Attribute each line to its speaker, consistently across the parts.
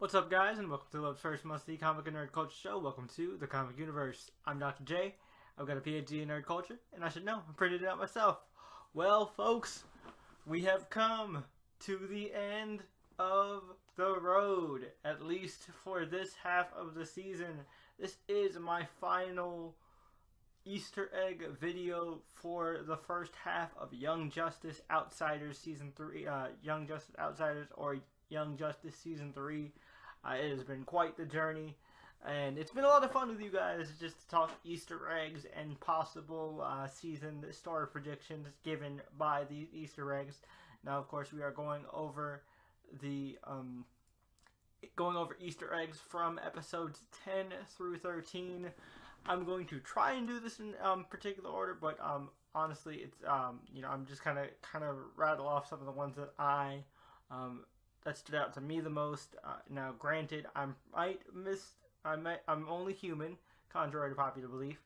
Speaker 1: What's up, guys, and welcome to the first must-see comic and nerd culture show. Welcome to the Comic Universe. I'm Dr. J. I've got a PhD in nerd culture, and I should know. I printed it out myself. Well, folks, we have come to the end of the road, at least for this half of the season. This is my final Easter egg video for the first half of Young Justice Outsiders Season 3, Young Justice Outsiders, or Young Justice Season 3. It has been quite the journey, and it's been a lot of fun with you guys just to talk Easter eggs and possible season story predictions given by the Easter eggs. Now, of course, we are going over the Easter eggs from episodes 10 through 13. I'm going to try and do this in particular order, but honestly, it's I'm just kind of rattle off some of the ones that that stood out to me the most. Now, granted, I'm only human, contrary to popular belief,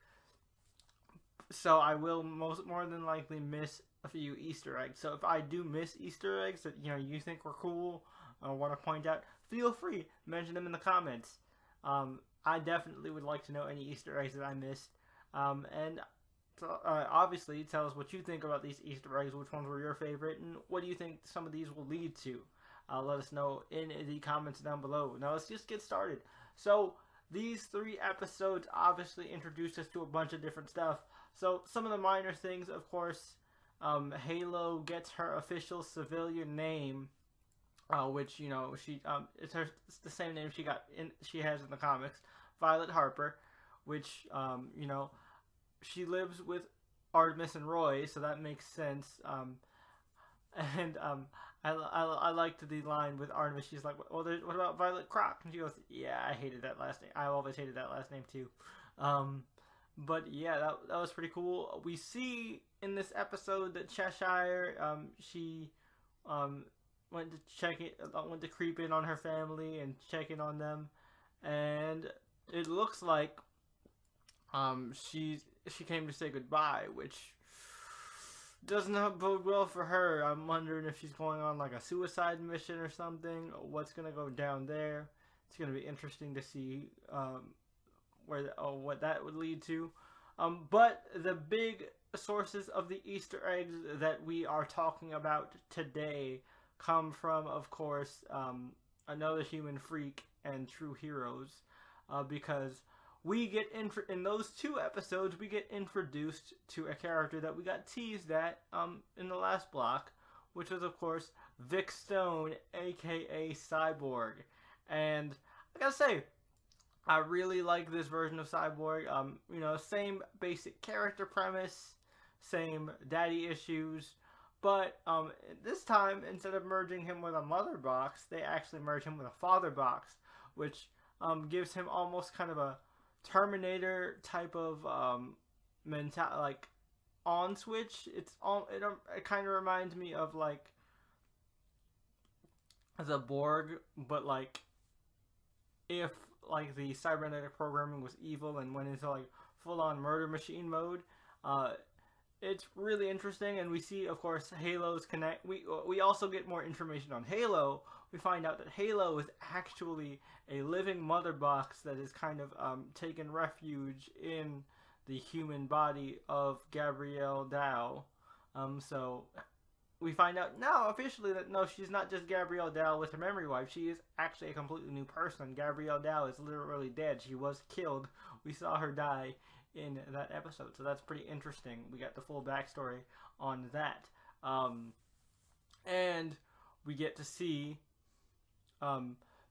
Speaker 1: so I will more than likely miss a few Easter eggs. So if I do miss Easter eggs that you think were cool or want to point out, feel free to mention them in the comments. I definitely would like to know any Easter eggs that I missed, and obviously tell us what you think about these Easter eggs. Which ones were your favorite, and what do you think some of these will lead to? Let us know in the comments down below. Now let's just get started. So these 3 episodes obviously introduced us to a bunch of different stuff. So some of the minor things, of course, Halo gets her official civilian name, which it's the same name she has in the comics, Violet Harper, which she lives with Artemis and Roy, so that makes sense. I liked the line with Artemis. She's like, "Well, what about Violet Croc?" And she goes, "Yeah, I hated that last name. I always hated that last name too." But yeah, that was pretty cool. We see in this episode that Cheshire, she went to creep in on her family and check in on them, and it looks like she came to say goodbye, which does not bode well for her. I'm wondering if she's going on like a suicide mission or something. What's gonna go down there? It's gonna be interesting to see what that would lead to. But the big sources of the Easter eggs that we are talking about today come from, of course, Another Human Freak and True Heroes, because we get in those 2 episodes, we get introduced to a character that we got teased at in the last block, which was, of course, Vic Stone, aka Cyborg. And I gotta say, I really like this version of Cyborg. Same basic character premise, same daddy issues, but this time, instead of merging him with a mother box, they actually merge him with a father box, which gives him almost kind of a Terminator type of like on switch. It kind of reminds me of like the Borg, but like if like the cybernetic programming was evil and went into like full-on murder machine mode. It's really interesting, and we see, of course, Halo's connect. We also get more information on Halo. We find out that Halo is actually a living mother box that is kind of taken refuge in the human body of Gabrielle Dow. So we find out now officially that no, she's not just Gabrielle Dow with her memory wipe. She is actually a completely new person. Gabrielle Dow is literally dead. She was killed. We saw her die in that episode, so that's pretty interesting. We got the full backstory on that, and we get to see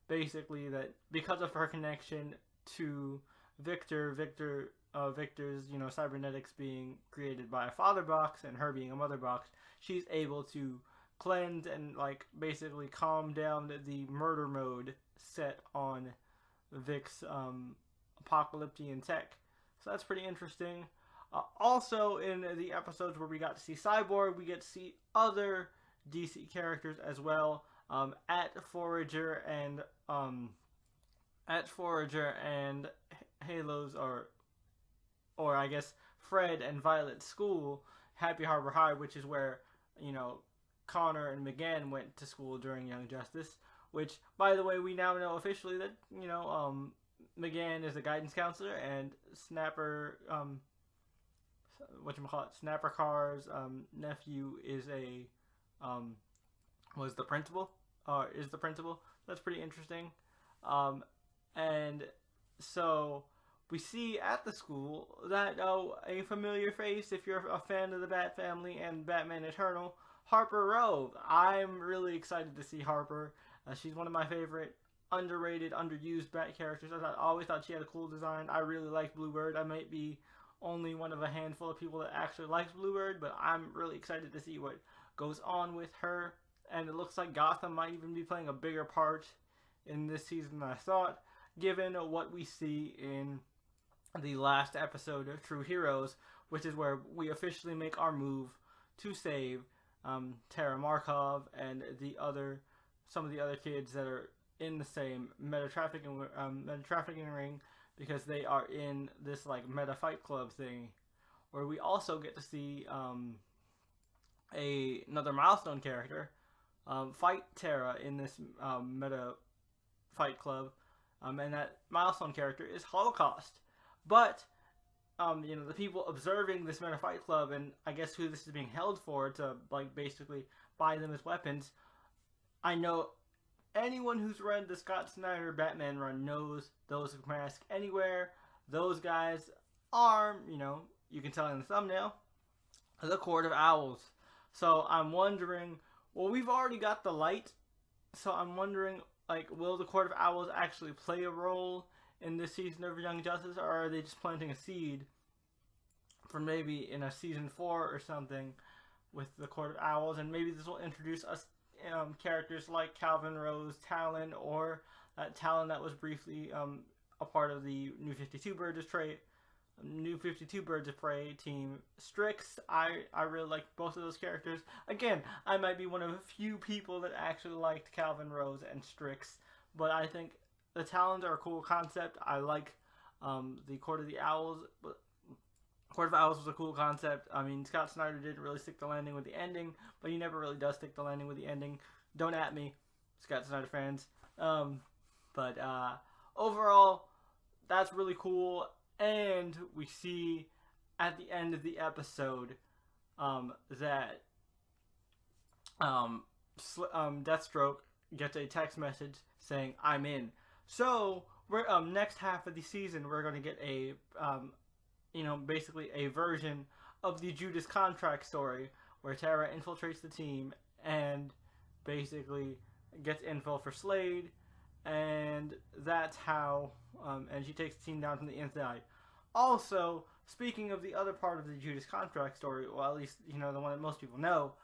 Speaker 1: basically that because of her connection to Victor's cybernetics being created by a father box and her being a mother box, she's able to cleanse and like basically calm down the murder mode set on Vic's apocalyptic tech. So that's pretty interesting. Also, in the episodes where we got to see Cyborg, we get to see other DC characters as well. At Forager and Halo's or I guess Fred and Violet's school, Happy Harbor High, which is where Connor and McGann went to school during Young Justice. which, by the way, we now know officially that, McGann is a guidance counselor, and Snapper, Snapper Carr's nephew is was the principal, is the principal. That's pretty interesting. And so we see at the school that a familiar face, if you're a fan of the Bat Family and Batman Eternal, Harper Rowe. I'm really excited to see Harper. She's one of my favorite underrated, underused Bat characters. I always thought she had a cool design. I really like Bluebird. I might be only one of a handful of people that actually likes Bluebird, but I'm really excited to see what goes on with her. And it looks like Gotham might even be playing a bigger part in this season than I thought, given what we see in the last episode of True Heroes, which is where we officially make our move to save Tara Markov and some of the other kids that are in the same meta trafficking ring, because they are in this like meta fight club thing, where we also get to see another milestone character fight Tara in this meta fight club, and that milestone character is Holocaust. But the people observing this meta fight club, and I guess who this is being held for to like basically buy them as weapons, I know anyone who's read the Scott Snyder Batman run knows those who mask anywhere. Those guys are, you can tell in the thumbnail, the Court of Owls. So I'm wondering, well, we've already got the light, so I'm wondering, like, will the Court of Owls actually play a role in this season of Young Justice, or are they just planting a seed for maybe in a season 4 or something with the Court of Owls, and maybe this will introduce us characters like Calvin Rose Talon, or that Talon that was briefly a part of the New 52 Birds of Prey team, Strix. I really like both of those characters. Again, I might be one of a few people that actually liked Calvin Rose and Strix, but I think the Talons are a cool concept. I like the Court of the Owls, but Court of Owls was a cool concept. I mean, Scott Snyder didn't really stick the landing with the ending, but he never really does stick the landing with the ending. Don't at me, Scott Snyder fans. But overall, that's really cool. And we see at the end of the episode that Deathstroke gets a text message saying, "I'm in." So we're next half of the season, we're going to get a basically a version of the Judas Contract story, where Tara infiltrates the team and basically gets info for Slade, and that's how, and she takes the team down from the inside. Also, speaking of the other part of the Judas Contract story, well, at least, the one that most people know,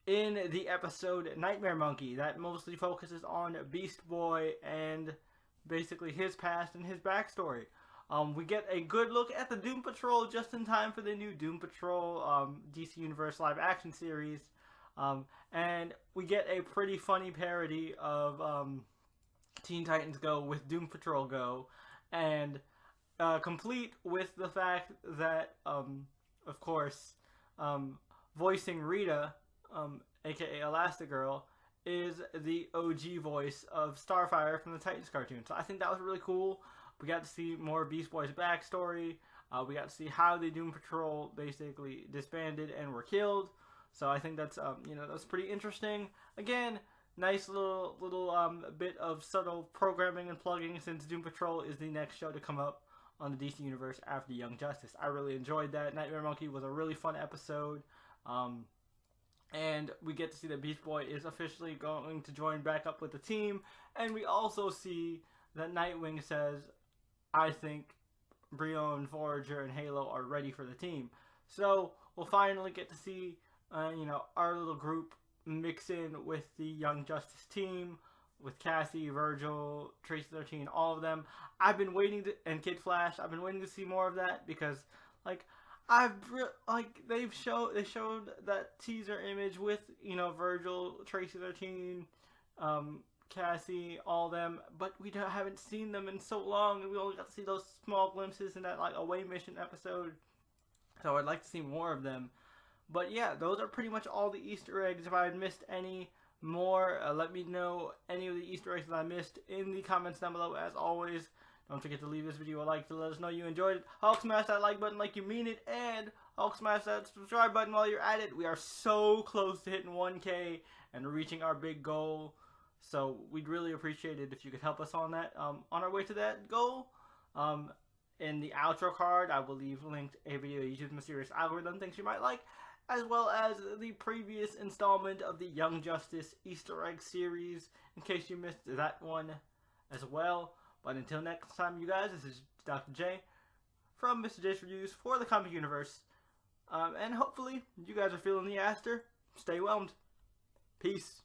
Speaker 1: in the episode Nightmare Monkey, that mostly focuses on Beast Boy and basically his past and his backstory. We get a good look at the Doom Patrol just in time for the new Doom Patrol DC Universe live action series. And we get a pretty funny parody of Teen Titans Go with Doom Patrol Go. And complete with the fact that, of course, voicing Rita, aka Elastigirl, is the OG voice of Starfire from the Titans cartoon. So I think that was really cool. We got to see more Beast Boy's backstory. We got to see how the Doom Patrol basically disbanded and were killed. So I think that's that's pretty interesting. Again, nice little bit of subtle programming and plugging, since Doom Patrol is the next show to come up on the DC Universe after Young Justice. I really enjoyed that. Nightmare Monkey was a really fun episode. And we get to see that Beast Boy is officially going to join back up with the team. And we also see that Nightwing says, "I think Brion, Forager, and Halo are ready for the team." So we'll finally get to see, our little group mix in with the Young Justice team, with Cassie, Virgil, Tracy 13, all of them. I've been waiting to, and Kid Flash. I've been waiting to see more of that, because, they showed that teaser image with, Virgil, Tracy 13, Cassie, all of them, but we haven't seen them in so long, and we only got to see those small glimpses in that away mission episode. So I'd like to see more of them. But yeah, those are pretty much all the Easter eggs. If I had missed any, more. Let me know any of the Easter eggs that I missed in the comments down below. As always, don't forget to leave this video a like to let us know you enjoyed it. Hulk smash that like button like you mean it, and Hulk smash that subscribe button while you're at it. We are so close to hitting 1K and reaching our big goal. So we'd really appreciate it if you could help us on that. On our way to that goal, in the outro card, I will leave linked a video YouTube mysterious algorithm things you might like, as well as the previous installment of the Young Justice Easter egg series, in case you missed that one as well. But until next time, you guys, this is Dr. J from Mr. J's Reviews for the Comic Universe. And hopefully, you guys are feeling the Aster. Stay whelmed. Peace.